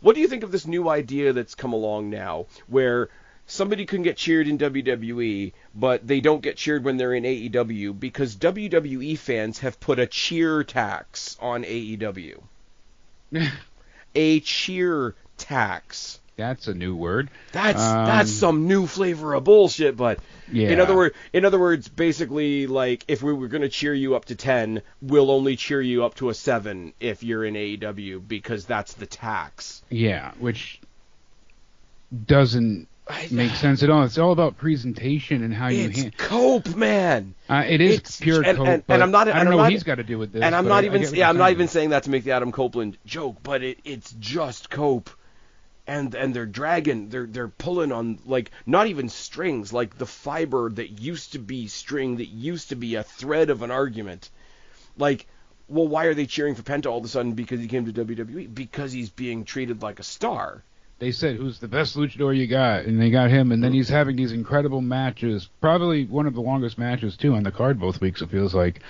What do you think of this new idea that's come along now, where somebody can get cheered in WWE, but they don't get cheered when they're in AEW because WWE fans have put a cheer tax on AEW? A cheer tax. That's a new word. That's some new flavor of bullshit, but yeah. In other words, basically, like, if we were going to cheer you up to 10, we'll only cheer you up to a 7 if you're in AEW, because that's the tax. Yeah, which doesn't make sense at all. It's all about presentation and how you It's cope, man. It is pure cope. And I'm not. I don't know what he's got to do with this. And I'm not even. I'm not even saying that to make the Adam Copeland joke, but it's just cope. And they're dragging, they're pulling on, like, not even strings, like the fiber that used to be string, that used to be a thread of an argument. Like, well, why are they cheering for Penta all of a sudden because he came to WWE? Because he's being treated like a star. They said, who's the best luchador you got? And they got him, and then he's having these incredible matches, probably one of the longest matches, too, on the card both weeks, it feels like.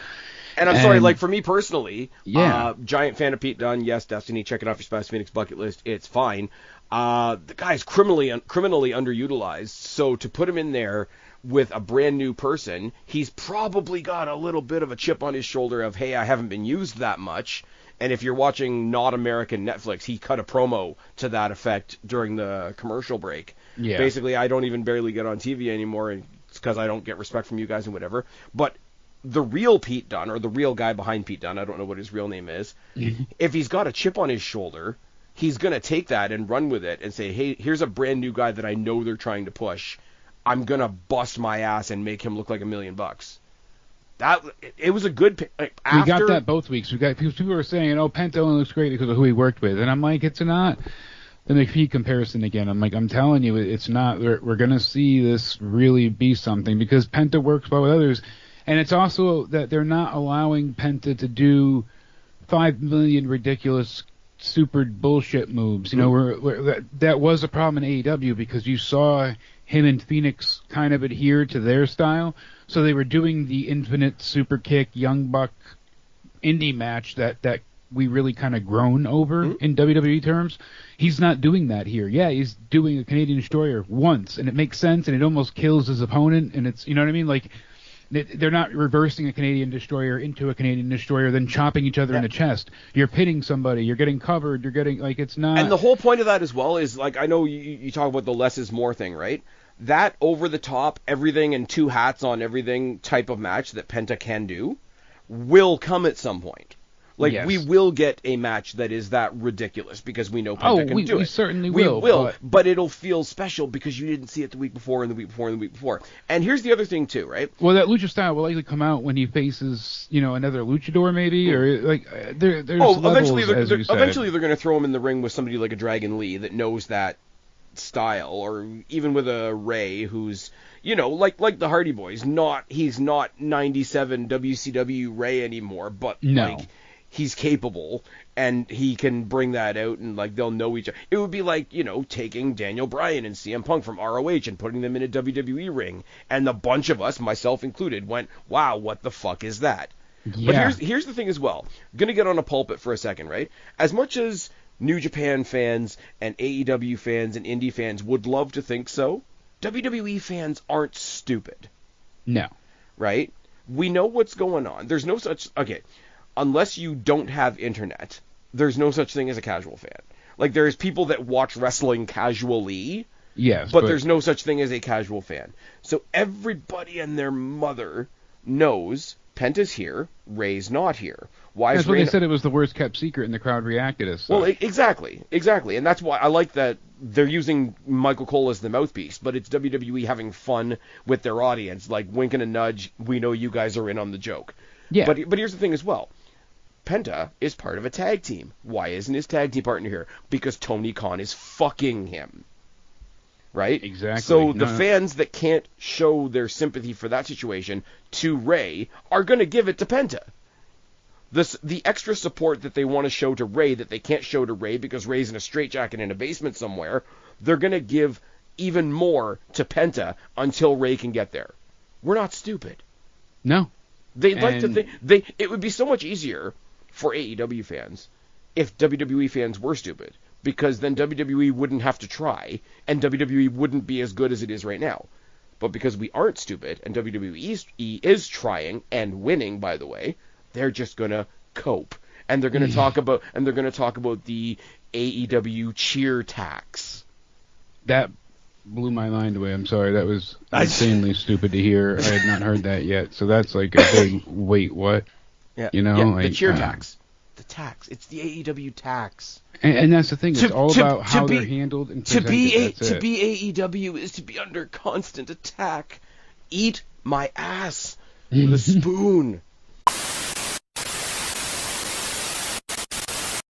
And I'm sorry, like, for me personally, yeah. Giant fan of Pete Dunne, yes, Destiny, check it off your Spaz Phoenix bucket list, it's fine. The guy's criminally underutilized, so to put him in there with a brand new person, he's probably got a little bit of a chip on his shoulder of, hey, I haven't been used that much. And if you're watching not American Netflix, he cut a promo to that effect during the commercial break. Yeah. Basically, I don't even barely get on TV anymore, and it's because I don't get respect from you guys and whatever. But the real Pete Dunne, or the real guy behind Pete Dunne, I don't know what his real name is, if he's got a chip on his shoulder, he's going to take that and run with it and say, hey, here's a brand new guy that I know they're trying to push. I'm going to bust my ass and make him look like $1 million. It was a good like, we got that both weeks. People were saying, oh, Penta only looks great because of who he worked with. And I'm like, it's not the McPhee comparison again. I'm like, I'm telling you, it's not. We're going to see this really be something because Penta works well with others. And it's also that they're not allowing Penta to do 5 million ridiculous super bullshit moves. You know, that was a problem in AEW because you saw him and Phoenix kind of adhere to their style. So they were doing the infinite super kick, Young Buck indie match that we really kind of grown over in WWE terms. He's not doing that here. Yeah, he's doing a Canadian Destroyer once, and it makes sense, and it almost kills his opponent, and it's, you know what I mean? Like, they're not reversing a Canadian Destroyer into a Canadian Destroyer, then chopping each other in the chest. You're pitting somebody. You're getting covered. You're getting, like, it's not... And the whole point of that as well is, like, I know you talk about the less is more thing, right? That over-the-top, everything and two hats on everything type of match that Penta can do will come at some point. Like, yes. We will get a match that is that ridiculous because we know Penta can do it. We certainly will. We will, but it'll feel special because you didn't see it the week before and the week before and the week before. And here's the other thing, too, right? Well, that lucha style will likely come out when he faces, you know, another luchador maybe, or, like, there's eventually levels, eventually they're going to throw him in the ring with somebody like a Dragon Lee that knows that style, or even with a Ray who's, you know, like the Hardy Boys, he's not 97 WCW Ray anymore, but no. Like he's capable and he can bring that out and like they'll know each other. It would be like, you know, taking Daniel Bryan and CM Punk from ROH and putting them in a WWE ring, and the bunch of us, myself included, went, wow, what the fuck is that? Yeah. But here's the thing as well. I'm gonna get on a pulpit for a second, right? As much as New Japan fans and AEW fans and indie fans would love to think so, WWE fans aren't stupid. No. Right? We know what's going on. There's no such... Okay, unless you don't have internet, there's no such thing as a casual fan. Like, there's people that watch wrestling casually, yes, but there's no such thing as a casual fan. So everybody and their mother knows Penta's here, Ray's not here. Why that's is what Ray they said. It was the worst kept secret, and the crowd reacted as such. Well, exactly, and that's why I like that they're using Michael Cole as the mouthpiece, but it's WWE having fun with their audience, like wink and a nudge. We know you guys are in on the joke. Yeah. But here's the thing as well. Penta is part of a tag team. Why isn't his tag team partner here? Because Tony Khan is fucking him. Right? Exactly. So the fans that can't show their sympathy for that situation to Ray are going to give it to Penta. The extra support that they want to show to Ray that they can't show to Ray because Ray's in a straitjacket in a basement somewhere, they're going to give even more to Penta until Ray can get there. We're not stupid. No. They'd like to think... It would be so much easier for AEW fans if WWE fans were stupid, because then WWE wouldn't have to try, and WWE wouldn't be as good as it is right now. But because we aren't stupid, and WWE is trying and winning, by the way, they're just gonna cope, and they're gonna talk about the AEW cheer tax. That blew my mind away. I'm sorry. That was insanely stupid to hear. I had not heard that yet. So that's like a big wait, what? Yeah, you know, the cheer tax. The tax. It's the AEW tax. And that's the thing. It's all about how they're handled and presented. To be AEW is to be under constant attack. Eat my ass with a spoon.